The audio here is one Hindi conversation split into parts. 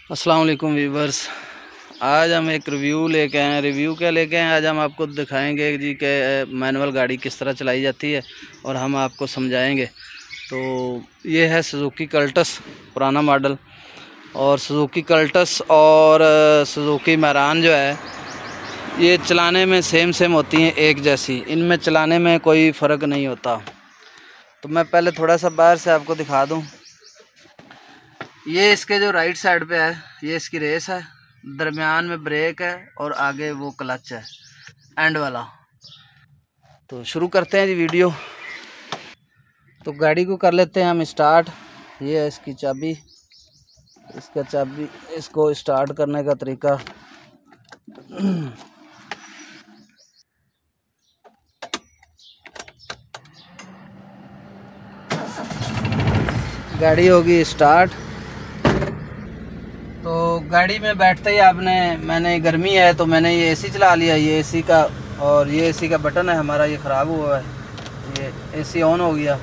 अस्सलाम वालेकुम व्यूवर्स। आज हम एक रिव्यू लेके आए हैं। रिव्यू क्या लेके आए हैं, आज हम आपको दिखाएंगे जी कि मैनुअल गाड़ी किस तरह चलाई जाती है और हम आपको समझाएंगे। तो ये है सुजुकी कल्टस, पुराना मॉडल। और सुजुकी कल्टस और सुजुकी मैरान जो है ये चलाने में सेम होती हैं, एक जैसी। इनमें चलाने में कोई फ़र्क नहीं होता। तो मैं पहले थोड़ा सा बाहर से आपको दिखा दूँ। ये इसके जो राइट साइड पे है ये इसकी रेस है, दरमियान में ब्रेक है और आगे वो क्लच है एंड वाला। तो शुरू करते हैं जी वीडियो। तो गाड़ी को कर लेते हैं हम स्टार्ट। ये है इसकी चाबी, इसका चाबी, इसको स्टार्ट करने का तरीका। गाड़ी होगी स्टार्ट। तो गाड़ी में बैठते ही मैंने गर्मी है तो मैंने ये एसी चला लिया। ये एसी का, और ये एसी का बटन है हमारा, ये ख़राब हुआ है, ये एसी ऑन हो गया।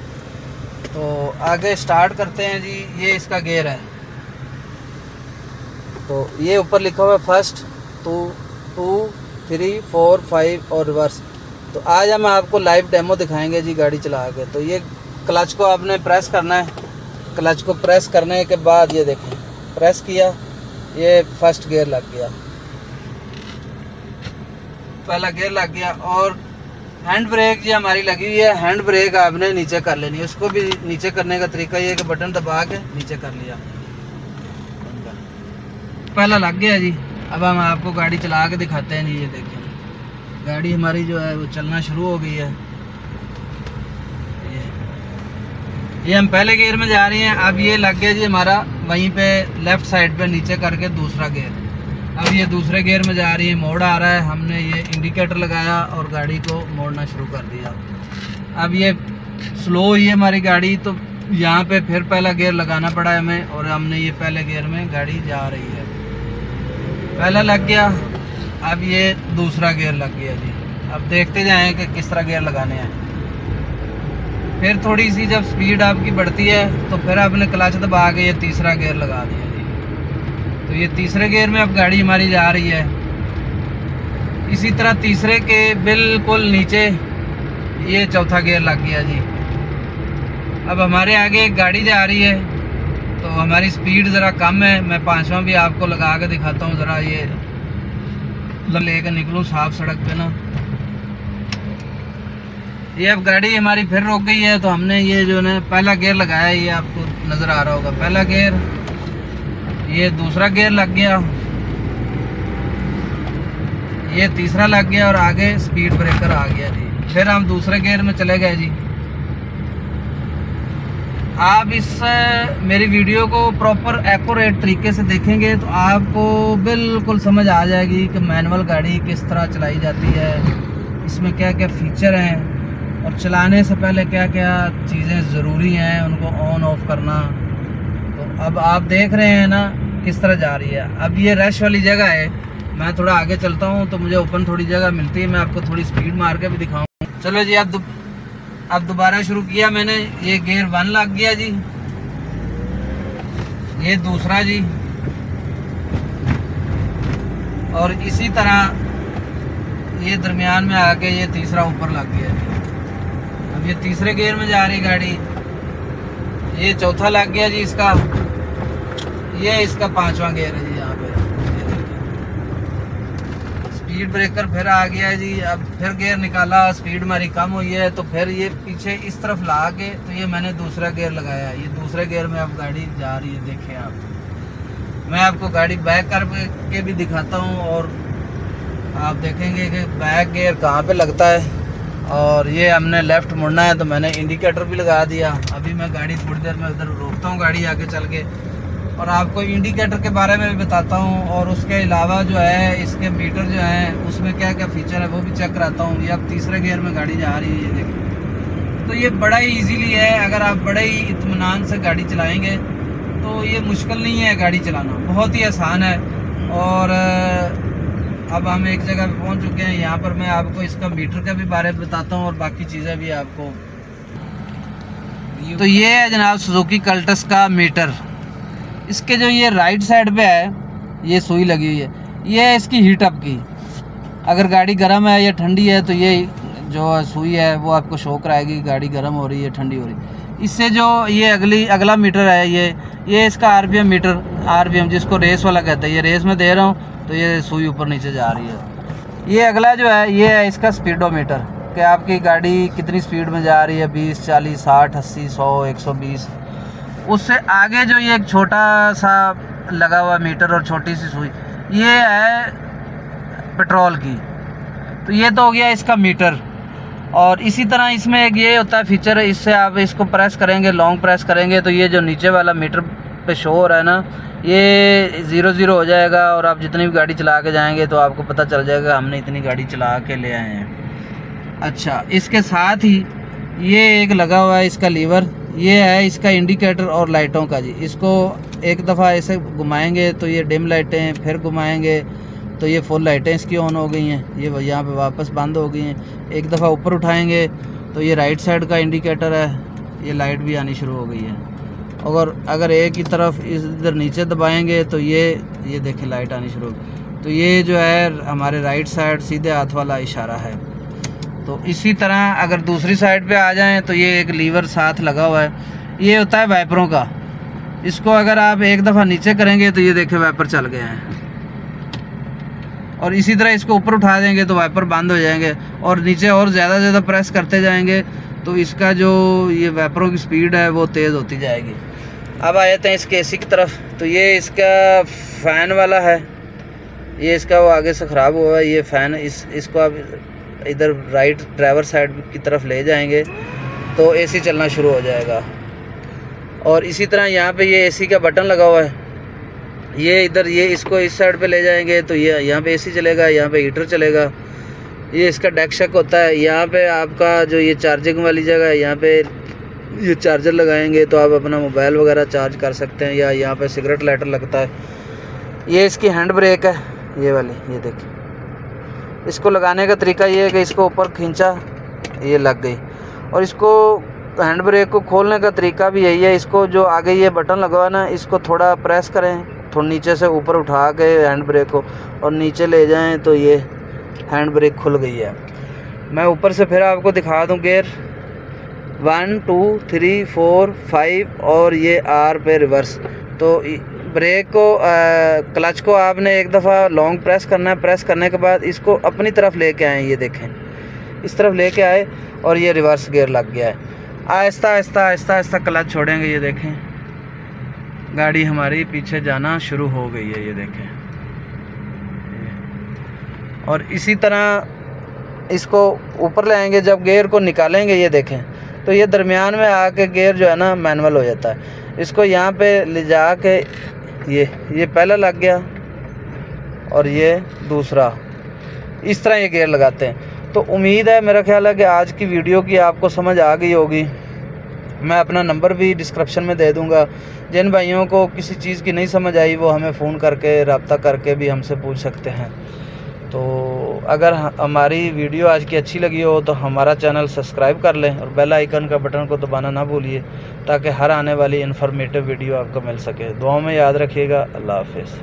तो आगे स्टार्ट करते हैं जी। ये इसका गियर है। तो ये ऊपर लिखा हुआ है फर्स्ट, 2, 3, 4, 5 और रिवर्स। तो आज हम आपको लाइव डेमो दिखाएंगे जी गाड़ी चला के। तो ये क्लच को आपने प्रेस करना है। क्लच को प्रेस करने के बाद ये देखें, प्रेस किया, ये फर्स्ट गियर लग गया, पहला गियर लग गया। और हैंड ब्रेक जी हमारी लगी हुई है। हैंड ब्रेक आपने नीचे कर लेनी है। उसको भी नीचे करने का तरीका ये है कि बटन दबा के नीचे कर लिया, पहला लग गया जी। अब हम आपको गाड़ी चला के दिखाते हैं जी। ये देखिए गाड़ी हमारी जो है वो चलना शुरू हो गई है। ये हम पहले गियर में जा रहे हैं। अब ये लग गया जी हमारा वहीं पे लेफ़्ट साइड पे नीचे करके दूसरा गियर। अब ये दूसरे गियर में जा रही है, मोड़ आ रहा है। हमने ये इंडिकेटर लगाया और गाड़ी को मोड़ना शुरू कर दिया। अब ये स्लो हुई है हमारी गाड़ी, तो यहाँ पे फिर पहला गियर लगाना पड़ा है हमें। और हमने ये पहले गियर में गाड़ी जा रही है, पहला लग गया। अब ये दूसरा गियर लग गया जी। अब देखते जाएँ कि किस तरह गियर लगाने हैं। फिर थोड़ी सी जब स्पीड आपकी बढ़ती है तो फिर आपने क्लच दबा के ये तीसरा गियर लगा दिया जी। तो ये तीसरे गियर में अब गाड़ी हमारी जा रही है। इसी तरह तीसरे के बिल्कुल नीचे ये चौथा गियर लग गया जी। अब हमारे आगे एक गाड़ी जा रही है तो हमारी स्पीड ज़रा कम है। मैं पांचवा भी आपको लगा के दिखाता हूँ। ज़रा ये लेकर निकलूँ साफ सड़क पे ना। ये अब गाड़ी हमारी फिर रुक गई है। तो हमने ये जो है पहला गियर लगाया है, ये आपको नज़र आ रहा होगा, पहला गियर, ये दूसरा गियर लग गया, ये तीसरा लग गया और आगे स्पीड ब्रेकर आ गया जी। फिर हम दूसरे गियर में चले गए जी। आप इस मेरी वीडियो को प्रॉपर एक्यूरेट तरीके से देखेंगे तो आपको बिल्कुल समझ आ जाएगी कि मैनुअल गाड़ी किस तरह चलाई जाती है, इसमें क्या क्या फ़ीचर हैं और चलाने से पहले क्या क्या चीज़ें ज़रूरी हैं उनको ऑन ऑफ करना। तो अब आप देख रहे हैं ना किस तरह जा रही है। अब ये रश वाली जगह है, मैं थोड़ा आगे चलता हूँ तो मुझे ओपन थोड़ी जगह मिलती है, मैं आपको थोड़ी स्पीड मार के भी दिखाऊँ। चलो जी, अब दोबारा शुरू किया मैंने। ये गियर 1 लग गया जी, ये दूसरा जी, और इसी तरह ये दरमियान में आके ये तीसरा ऊपर लग गया जी। अब ये तीसरे गियर में जा रही गाड़ी, ये चौथा लग गया जी इसका, ये इसका पांचवा गियर है जी। यहाँ पे स्पीड ब्रेकर फिर आ गया है जी। अब फिर गियर निकाला, स्पीड हमारी कम हुई है तो फिर ये पीछे इस तरफ ला के तो ये मैंने दूसरा गियर लगाया। ये दूसरे गियर में अब गाड़ी जा रही है, देखें आप। मैं आपको गाड़ी बैक करके भी दिखाता हूँ और आप देखेंगे कि बैक गियर कहाँ पे लगता है। और ये हमने लेफ़्ट मुड़ना है तो मैंने इंडिकेटर भी लगा दिया। अभी मैं गाड़ी थोड़ी देर में उधर रोकता हूँ गाड़ी आगे चल के और आपको इंडिकेटर के बारे में भी बताता हूँ। और उसके अलावा जो है इसके मीटर जो है उसमें क्या क्या फ़ीचर है वो भी चेक कराता हूँ। ये अब तीसरे गियर में गाड़ी जा रही है, ये देखिए। तो ये बड़ा ही ईजीली है, अगर आप बड़े ही इत्मीनान से गाड़ी चलाएँगे तो ये मुश्किल नहीं है गाड़ी चलाना, बहुत ही आसान है। और अब हम एक जगह पे पहुंच चुके हैं। यहाँ पर मैं आपको इसका मीटर का भी बारे में बताता हूँ और बाकी चीज़ें भी आपको। तो ये है जनाब सुजुकी कल्टस का मीटर। इसके जो ये राइट साइड पे है ये सुई लगी हुई है, ये है इसकी हीट अप की। अगर गाड़ी गर्म है या ठंडी है तो ये जो सुई है वो आपको शो कराएगी गाड़ी गर्म हो रही है ठंडी हो रही है। इससे जो ये अगला मीटर है ये इसका आरपीएम मीटर, आरपीएम जिसको रेस वाला कहते हैं, ये रेस में दे रहा हूँ तो ये सुई ऊपर नीचे जा रही है। ये अगला जो है ये है इसका स्पीडोमीटर कि आपकी गाड़ी कितनी स्पीड में जा रही है, 20, 40, 60, 80, 100, 120। उससे आगे जो ये एक छोटा सा लगा हुआ मीटर और छोटी सी सुई, ये है पेट्रोल की। तो ये तो हो गया इसका मीटर। और इसी तरह इसमें एक ये होता है फीचर, इससे आप इसको प्रेस करेंगे, लॉन्ग प्रेस करेंगे तो ये जो नीचे वाला मीटर पे शो हो रहा है ना, ये 0-0 हो जाएगा और आप जितनी भी गाड़ी चला के जाएंगे तो आपको पता चल जाएगा हमने इतनी गाड़ी चला के ले आए हैं। अच्छा, इसके साथ ही ये एक लगा हुआ है इसका लीवर, ये है इसका इंडिकेटर और लाइटों का जी। इसको एक दफ़ा ऐसे घुमाएंगे तो ये डिम लाइटें, फिर घुमाएंगे तो ये फुल लाइटें इसकी ऑन हो गई हैं, ये यहाँ पे वापस बंद हो गई हैं। एक दफ़ा ऊपर उठाएंगे तो ये राइट साइड का इंडिकेटर है, ये लाइट भी आनी शुरू हो गई है। और अगर एक ही तरफ इधर नीचे दबाएंगे तो ये देखें लाइट आनी शुरू हो गई। तो ये जो है हमारे राइट साइड सीधे हाथ वाला इशारा है। तो इसी तरह अगर दूसरी साइड पे आ जाएं तो ये एक लीवर साथ लगा हुआ है, ये होता है वाइपरों का। इसको अगर आप एक दफ़ा नीचे करेंगे तो ये देखें वाइपर चल गए हैं, और इसी तरह इसको ऊपर उठा देंगे तो वाइपर बंद हो जाएंगे, और नीचे और ज़्यादा प्रेस करते जाएंगे तो इसका जो ये वाइपरों की स्पीड है वो तेज़ होती जाएगी। अब आ जाते हैं इसके एसी की तरफ। तो ये इसका फ़ैन वाला है, ये इसका वो आगे से ख़राब हुआ है ये फ़ैन। इसको आप इधर राइट ड्राइवर साइड की तरफ ले जाएंगे तो एसी चलना शुरू हो जाएगा। और इसी तरह यहाँ पे ये एसी का बटन लगा हुआ है, ये इधर ये इसको इस साइड पे ले जाएंगे तो ये यहाँ पे एसी चलेगा, यहाँ पे हीटर चलेगा। ये इसका डेक शेक होता है, यहाँ पे आपका जो ये चार्जिंग वाली जगह है, यहाँ पे ये चार्जर लगाएंगे तो आप अपना मोबाइल वगैरह चार्ज कर सकते हैं, या यहाँ पे सिगरेट लाइटर लगता है। ये इसकी हैंड ब्रेक है, ये वाली, ये देखिए। इसको लगाने का तरीका ये है कि इसको ऊपर खींचा, ये लग गई। और इसको हैंड ब्रेक को खोलने का तरीका भी यही है, इसको जो आगे ये बटन लगा हुआ ना, इसको थोड़ा प्रेस करें, थोड़ा नीचे से ऊपर उठा के हैंड ब्रेक को और नीचे ले जाएं तो ये हैंड ब्रेक खुल गई है। मैं ऊपर से फिर आपको दिखा दूं गियर 1 2 3 4 5 और ये आर पे रिवर्स। तो ब्रेक को क्लच को आपने एक दफ़ा लॉन्ग प्रेस करना है, प्रेस करने के बाद इसको अपनी तरफ लेके आए, ये देखें इस तरफ लेके आए और ये रिवर्स गियर लग गया है। आहिस्ता आहिस्ता आहिस्ता आहिस्ता क्लच छोड़ेंगे, ये देखें गाड़ी हमारी पीछे जाना शुरू हो गई है, ये देखें। और इसी तरह इसको ऊपर ले आएंगे, जब गियर को निकालेंगे ये देखें तो ये दरमियान में आके गियर जो है ना मैनुअल हो जाता है। इसको यहाँ पे ले जा के ये पहला लग गया और ये दूसरा, इस तरह ये गियर लगाते हैं। तो उम्मीद है, मेरा ख्याल है कि आज की वीडियो की आपको समझ आ गई होगी। मैं अपना नंबर भी डिस्क्रिप्शन में दे दूंगा। जिन भाइयों को किसी चीज़ की नहीं समझ आई वो हमें फ़ोन करके रब्ता करके भी हमसे पूछ सकते हैं। तो अगर हमारी वीडियो आज की अच्छी लगी हो तो हमारा चैनल सब्सक्राइब कर लें और बेल आइकन का बटन को दबाना ना भूलिए, ताकि हर आने वाली इन्फॉर्मेटिव वीडियो आपको मिल सके। दुआओं में याद रखिएगा। अल्लाह हाफ़िज़।